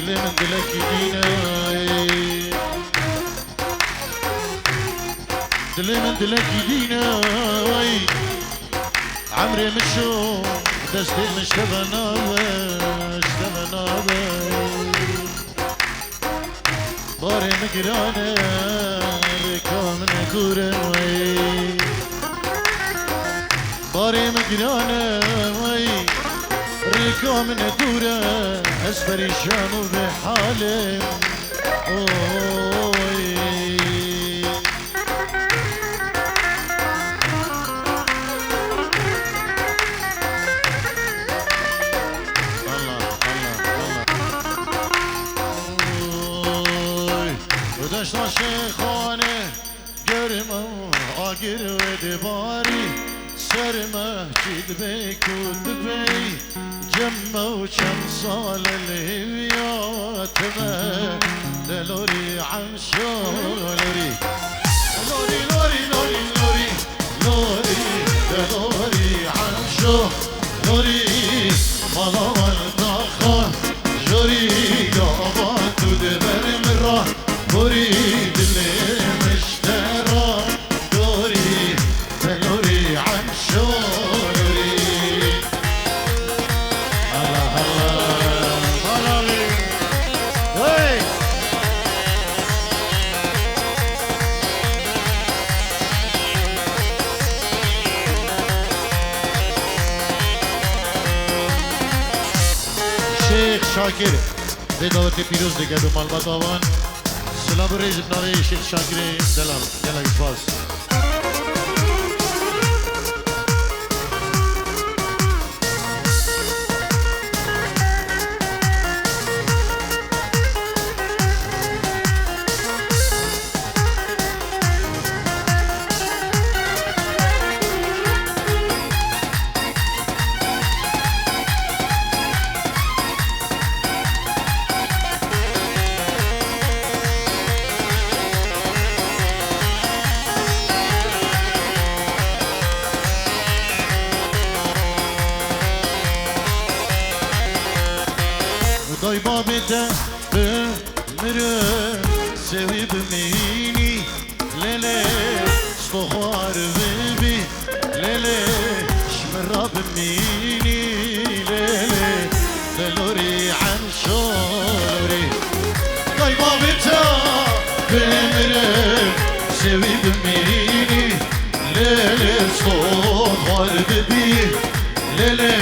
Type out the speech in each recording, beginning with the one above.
دلي من دلك يدينا دلي من دلك يدينا عمري مشو دستي مش تبنابه باري مقرانه ركامن كوره باري مقرانه ركامن كوره اسفري شانو بحاله داشتم شیخانه گرمه آگر و دباری سر مسجد بکود بی جمع و چند سال لیویاتمه دلوری عمشو لوری لوری لوری لوری لوری لوری دلوری عمشو لوری مالا والتاخا جوری دابان تو دبر مرا بريد اللي مشترى دوري دلوري عن شوري الله الله طلبي وي شيخ شاكر بداوت پیروز دیگه دو مالبات آوان سلام رئیس نوی شیخ شاکری دلال گلک باز دای بابت بمره سوی بمینی لیلی سخوار ببی لیلی شمرا بمینی لیلی دلوری عن شوری دای بابت بمره سوی بمینی لیلی سخوار ببی لیلی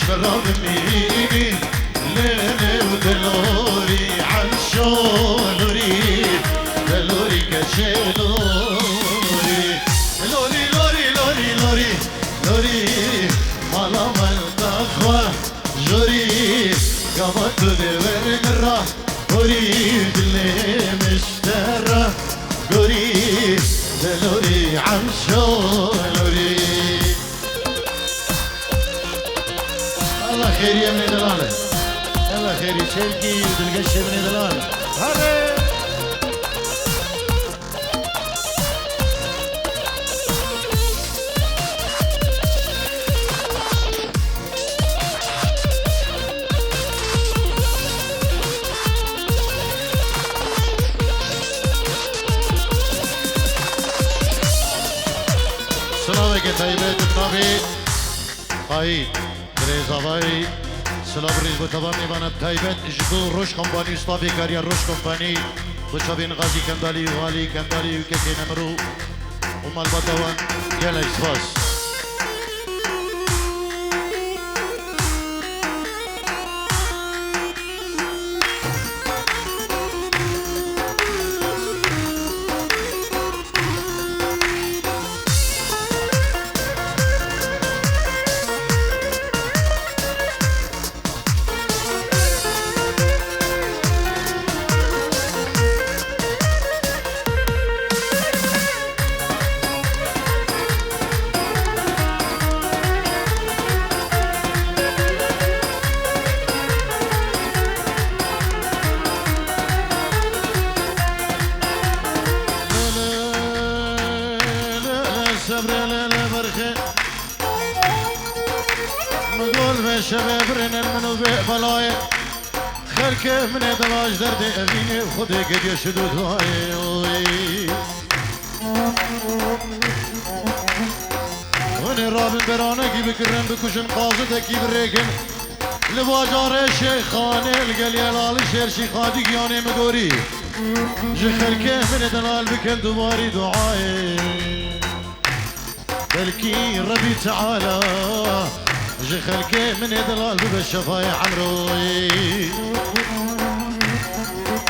شمرا بمینی ليلي ودلوري عن شولوري دلوري كشلوري لوري لوري لوري لوري لوري مالا مالتاخوا جوري قامت دور مرة قريب اللي مشترى قريب دلوري عن شولوري الله خير يا من دلاله الله خير يشاركي ودلقاش ابن دلال هلا سلام عليكم طيبات النبي قايد دريزاوي سلام ریز با تمام میباند تایبت اجدو روش کمپانی استافی کاریا روش کمپانی بچابین غازی کندالی و غالی کندالی و کسی نمرو و مال باتوان گل اکسفاس شباب رن المنو بلاي خلك من دواج درد أميني خدي قد يشدو دواي وني رابن برانه كي بكرن بكشن قاصده كي بريكن لواجار شيخانه القليل شير شيخادي قياني مدوري جخل من دلال بكل دواري دعائي بلكي ربي تعالى جخل من دلال بالشفاي عمروي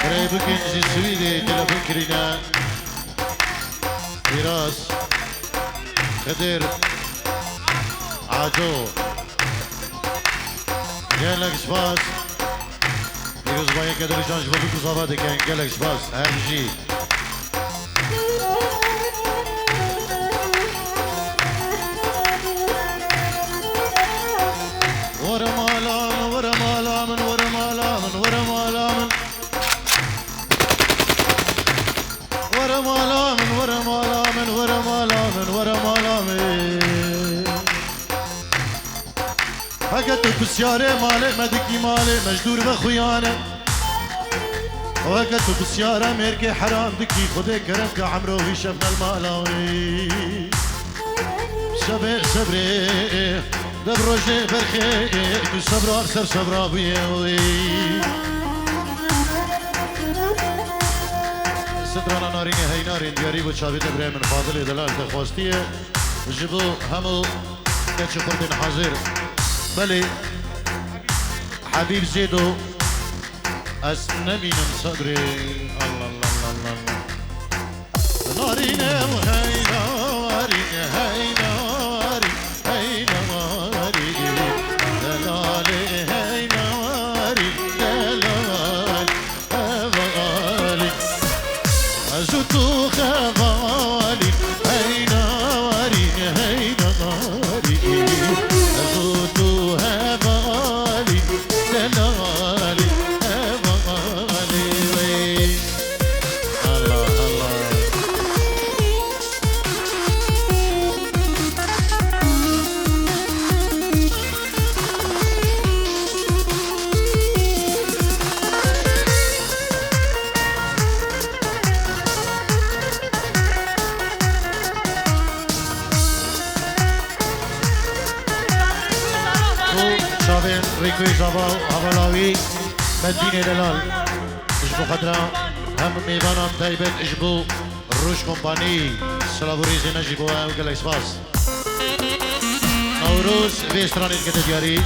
قريبك انجي سويدي تلفون كرينا فراس خدر عجو قالك سباس يروز باين كدر جان جبلوك وصاباتي كان قالك سباس اهم شي ورا مالامن ورا مالامن ورا مالامن ورا مالامن ورا مالامن ورا مالامن ورا مالامن ورا مالامن هكذا بسيارة مالي مدكي مالي مجدور بخويانة وهكذا بسيارة ميركي حرام دكي خدي كرمك عمرو في شفنا المالاوي صبر صبري دبروجي برخي دو صبرار سر صبرابي سترانا نارين هاي نارين قريب وشابي دبري من فاضل دلال تخواستية جبو همو كتش قربين حاضر بلي حبيب زيدو أسنمي من صدري الله الله الله الله نارين وهاي نارين هاي نارين هاي نارين دلالي هاي نارين دلال هوالي أزوتو خوالي هاي نارين هاي نارين أزوتو هوالي دلالي هوالي الله الله شابين ريكوي زاباو هبلاوي مدينة دلال اجبو خدرا هم ميبانام تايبت اجبو روش كومباني سلافوريزي نجيبو وقال سباس نوروز بيستراني كده دياري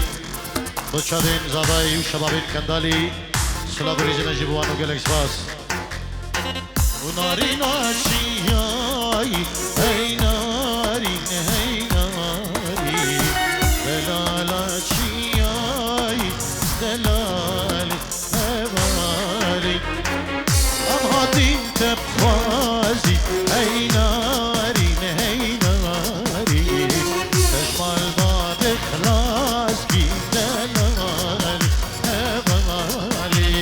بود شابين زاباي وشبابين كندالي سلافوريزي نجيبو وقال سباس وناري ناشياي هاي ناري هاي ناري دلالة شياي دلالي هوالي أبغى تبخازي هاي ناري هاي ناري تشمل باب خلاص كي دلالي هوالي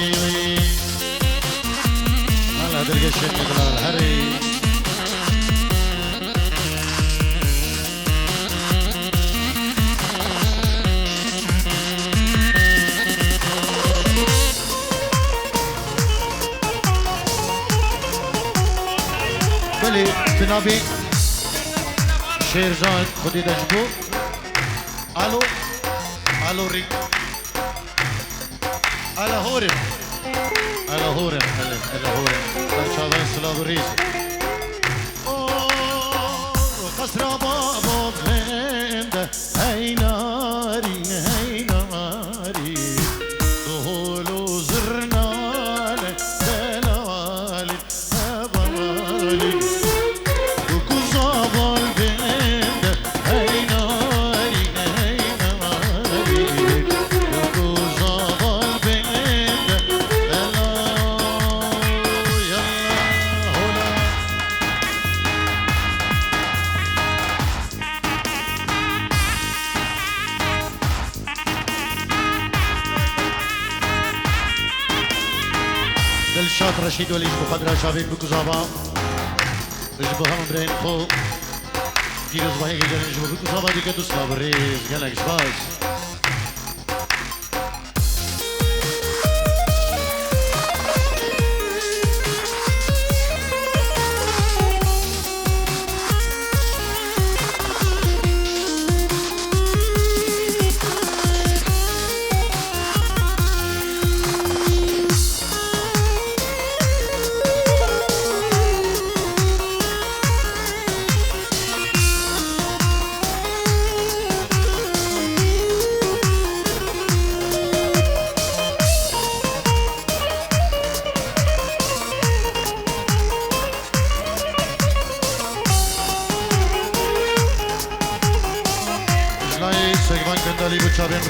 هلا درجة الشيخ دلال هري بلي جنابي شيرجان خدي دجبو الو الو ريك على هورم على هورم على هورم شابان سلافوريز خسرة بابو بلند هاي ناري هاي ناري دهولو زرنالي دلالي هبالي وكوزابو البند هاي ناري هاي ناري وكوزابو البند دلالي يلا هولا دلشاد رشيد وليش بقدر شابين بكوزابا اجبو هم برين خو ديروز باهي جدن اجبو بكوزابا ديكا دوسلا بريز جنك سباس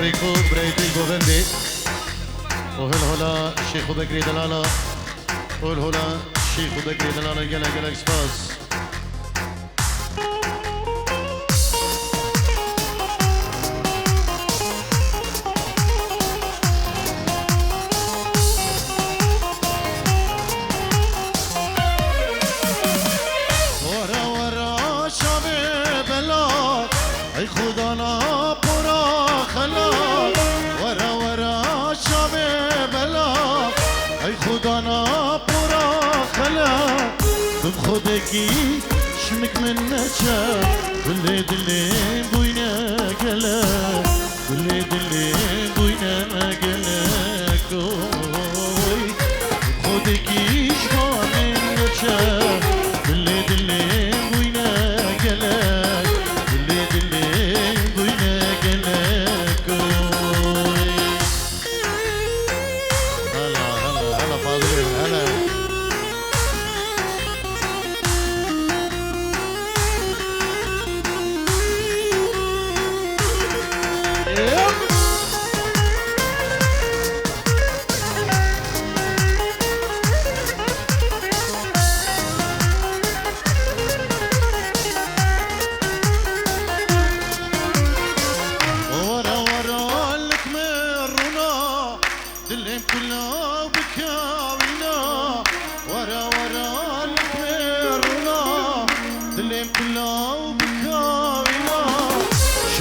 بريكو بريدي جوفندي وهل هلا شيخ بكري دلالة وهل هلا شيخ بكري دلالة جلا سباس ای خدا نا پورا خلا ورا ورا شام بلا ای خدا نا پورا خلا بم خودکی شمک من نچا گل دلی بوینا گلا گل دلی بوینا گلا کوی خودکی شام نچا گل دلی بوینا گلا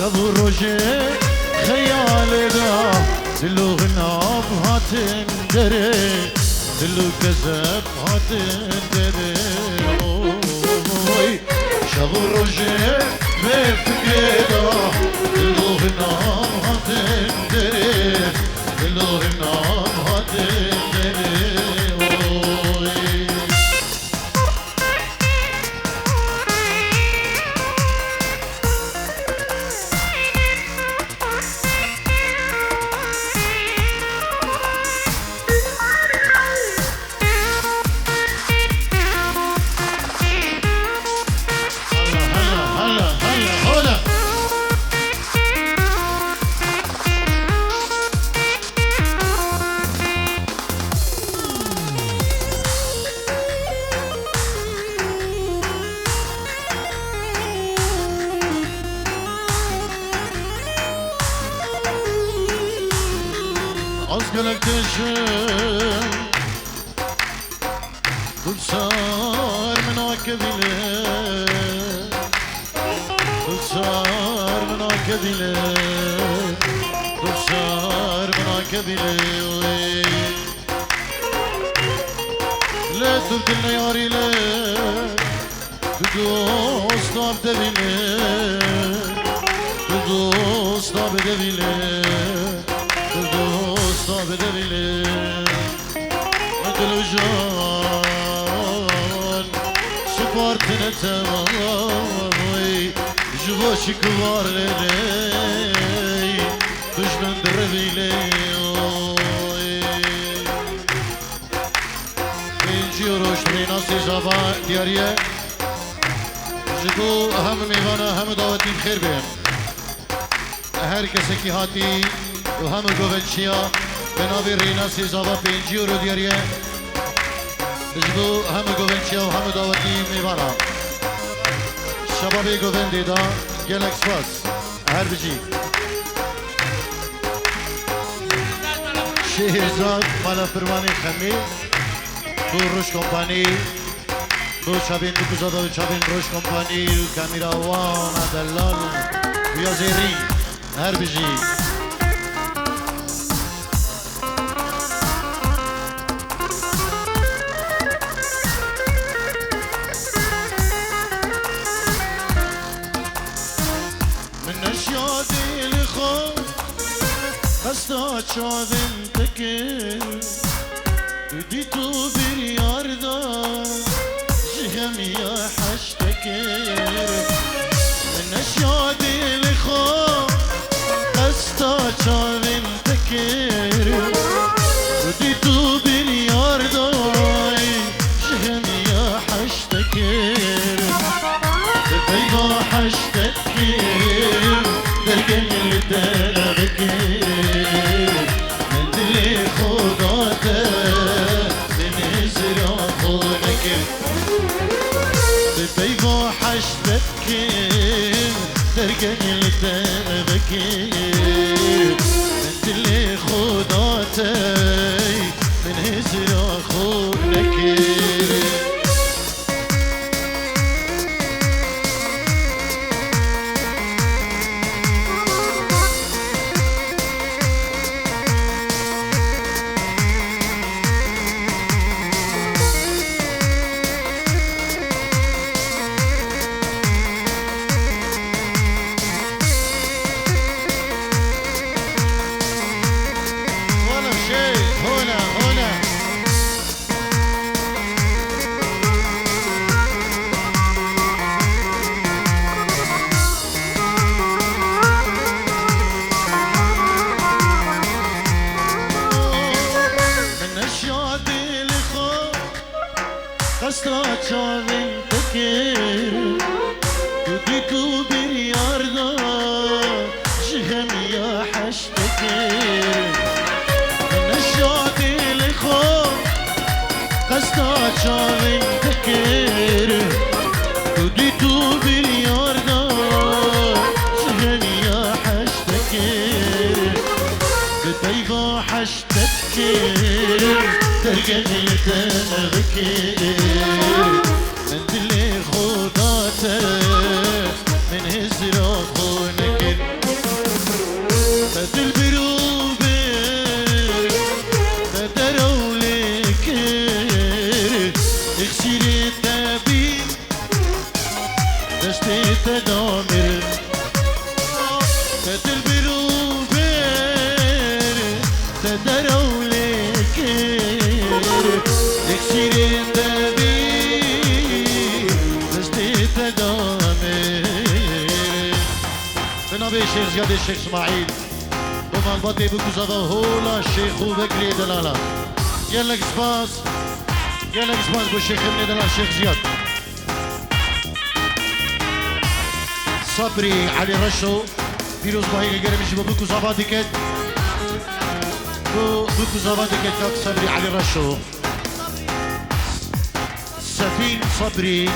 شبو روژه خیال دا دلو غناب هاتن دره دلو کذب هاتن دره شبو روژه به فکر دا دلو غناب هاتن دره دلو غناب هاتن دره أصقلك تشم كل صار من عكبيلة كل صار من عكبيلة كل صار من عكبيلة لا تبدلنا يا ريلة تدوس طاب دبيلة تدوس طاب دبيلة صاب دبيلي مدلو جان سپارتنا تمامي جواشي كبار لي دجمن دربيلي اینجی روش ناسی زبا دیاریه جدو هم میوانا هم دعوتیم خیر بیم هر کسی که هاتی و همه گوونچیا به ناوی ریناسی زابا 5 یورو دیاریه جدو همه گوونچیا و همه دعوتی میوانا شبابی گووندی دا گلک سپاس هر بجی شهرزاد مالا فرمانی خمی بو روش کمپانی بو چابین بو کزادا و چابین روش کمپانی و کامیراوان دلال و یا زیری هر بجی Hasta çavim tekir Dudi tu bir yarda Jihem ya haş tekir Neşyadi likho Hasta çavim tekir Dudi tu bir yarda Jihem ya haş tekir Beyda haş tekir Dergen li dergekir خداتي من هزر أخونك Hasta çavim tekir Kudiku bir yarda Jihem ya haş tekir Neşadi likho Hasta çavim tekir Kudiku bir yarda Jihem ya haş tekir Kutayva haş tekir ترجعني تنغكير من دلي خداته من هزر أخونك بدل بروبر بدروا لكير اغسل التبين دشتي تدامر بدل بروبر بدروا اكسير النبي تجديد تدامر بنابي الشيخ زياد الشيخ اسماعيل ومال بطي بكوزافا هولا الشيخ وبكري دلالا يلك سباس يلك سباس بالشيخ ابن دلال الشيخ زياد صبري علي رشو فيروز باهي قرمش بكوزافا ديكت بكوزافا ديكت صبري علي رشو سفين صبري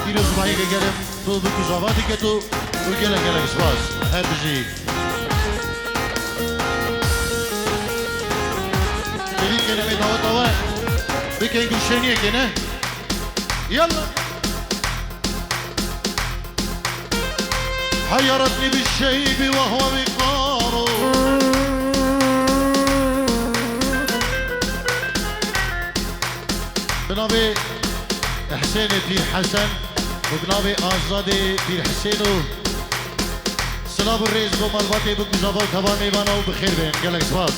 فيروز باهي قرم بكوزافا ديكت وقلق سباس هذا جي بلين كلمة دوا دوا بكين قشانية كنا يلا حيرتني بالشيب وهو مقاره بنابي حسين بير حسن وبنابي آزادي بير حسينو سلام الرئيس بمالباتي بكوزافا وطبعا ميبانا وبخير بين قالك سباس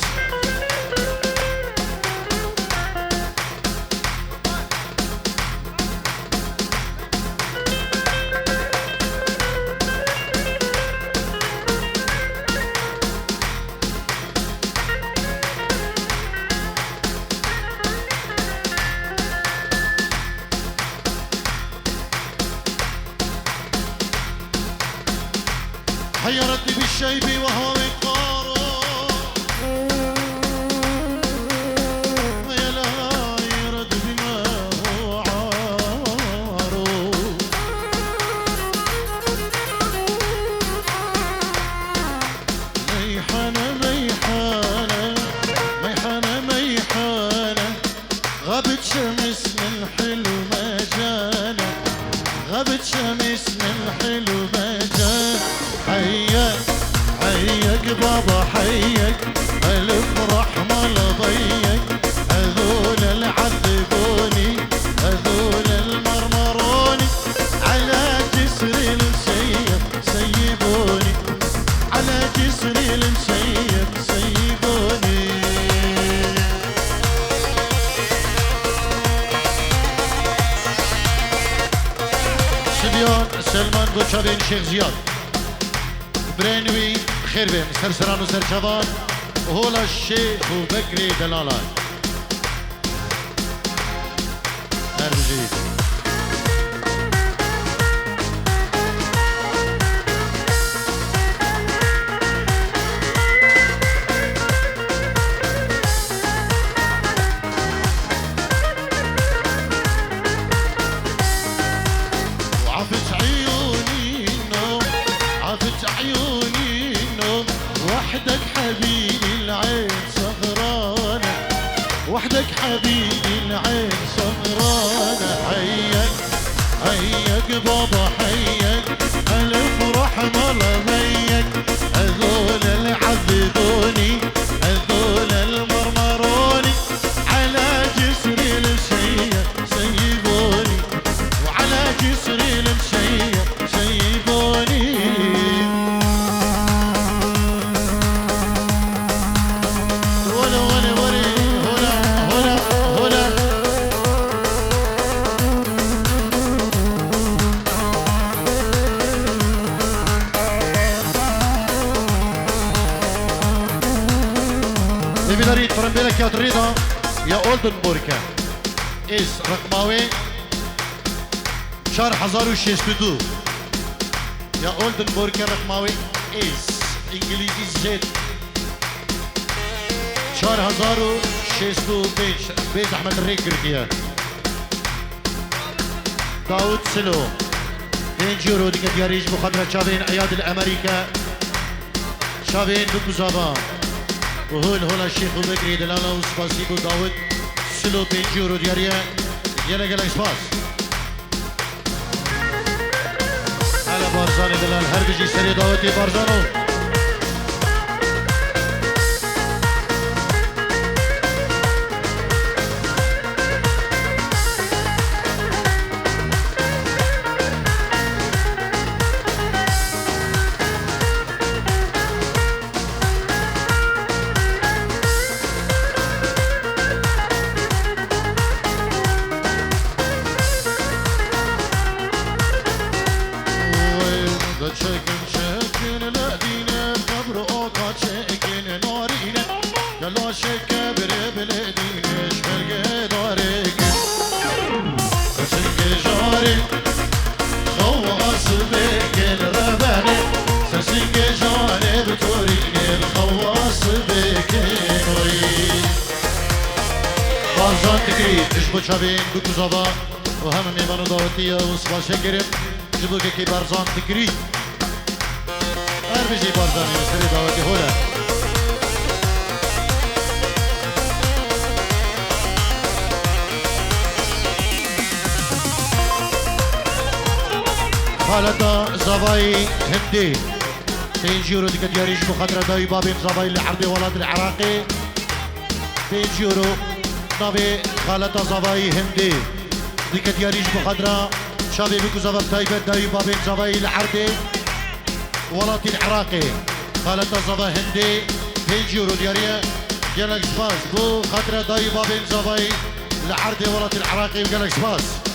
حيرتني بالشيب وهو مقاره يا لا يرد بما هو عاره ميحانة ميحانة ميحانة ميحانة غابت شمس من حلو ما جانا غابت شمس من حلو ما جانا حيك حيك بابا حيك ألف رحمة لضيك هذول العذبوني هذول المرمروني على جسر المسيب سيبوني على جسر المسيب سيبوني سبيان سلمان بوشابين شيخ زياد برينوي خير بين سرسران وسرشبان وهولا الشيخ وبكري دلالان نرجيك وعفت عيوني النوم عفت عيوني وحدك حبيبي العين صغرى حبيبي العين سهرانة حيك حيك بابا حيك الافرح مالا بيك هذول اللي عذبوني هذول المرمروني على جسري المشية سيبوني وعلى جسري المشية سيبوني Devi فرنبيلك يا تريدا يا اولدنبورغ اس رقماوي شهر 1062 يا اولدنبورغ رقماوي اس انجليزي زد شهر 1065 بيت احمد الريكركيا داود سلو 2 يورو ديك دياريج مخدرة شابين اياد الامريكا شابين بكوزابان وهول هولا الشيخ وبكري دلالا وسباسيبو داود سلو 2 يورو دياريا يلا يلا سباس هلا بارزاني دلال هربجي سري داوتي بارزانو جبو شابين بكوزابا وهم ميمانو داوتية وصبا شكرم جبو كي بارزان تكري هربجي بارزاني وسري داوتي هولا خالتا زباي هندي 2 يورو ديك دياريش مخدرة داوي بابين زباي لحربي ولاد العراقي 2 يورو نابي خالتا زباي هندي ديك دياريش مخدرة شابي بكو زباب تايبت داوي بابين زباي العردي ولاد العراقي خالتا زبا هندي 2 يورو ديارية جالك سباس بو خدرة داوي بابين زباي العردي ولاد العراقي وجالك سباس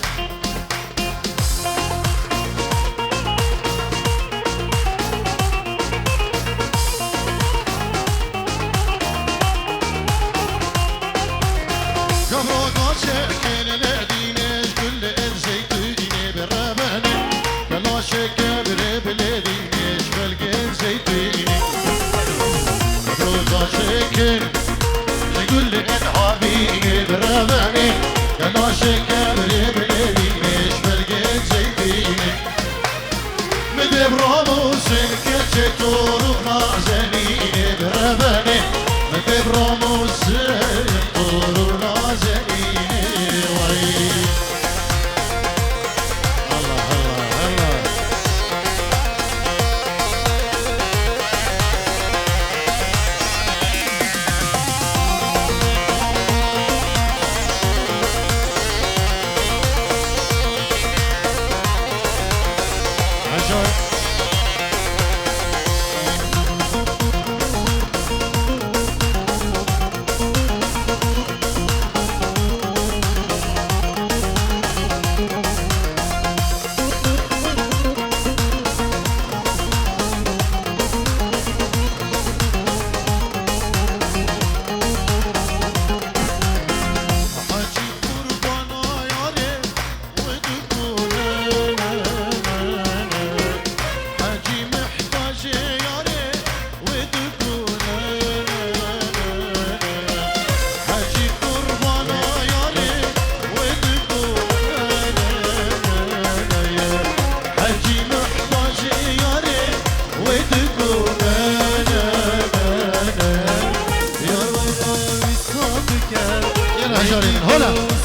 بجاري من هلا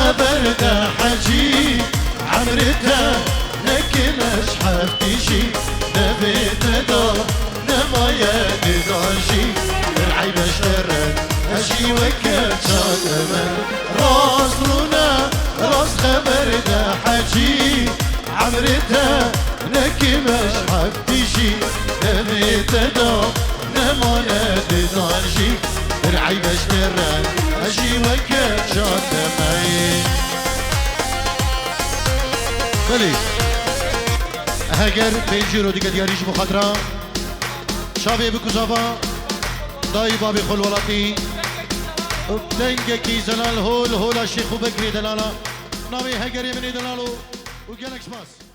خبر ده حجي عمرته نكمش حفتشي نبيت دار نمايا داشي العيب اشترن اشي وكت شادمن راس خبر ده حجي عمرته نكمش حفتشي نبيت دار نمايا داشي العيب اشترن اشي وكت شادمن بله هگر پنجی رو دیگه دیاریش مخاطره شابه بکوزاوا دای بابی خلولاتی دنگه کی زلال هول هولا شیخو بکری دلالا ناوی هگری منی دلالو و گلکس باس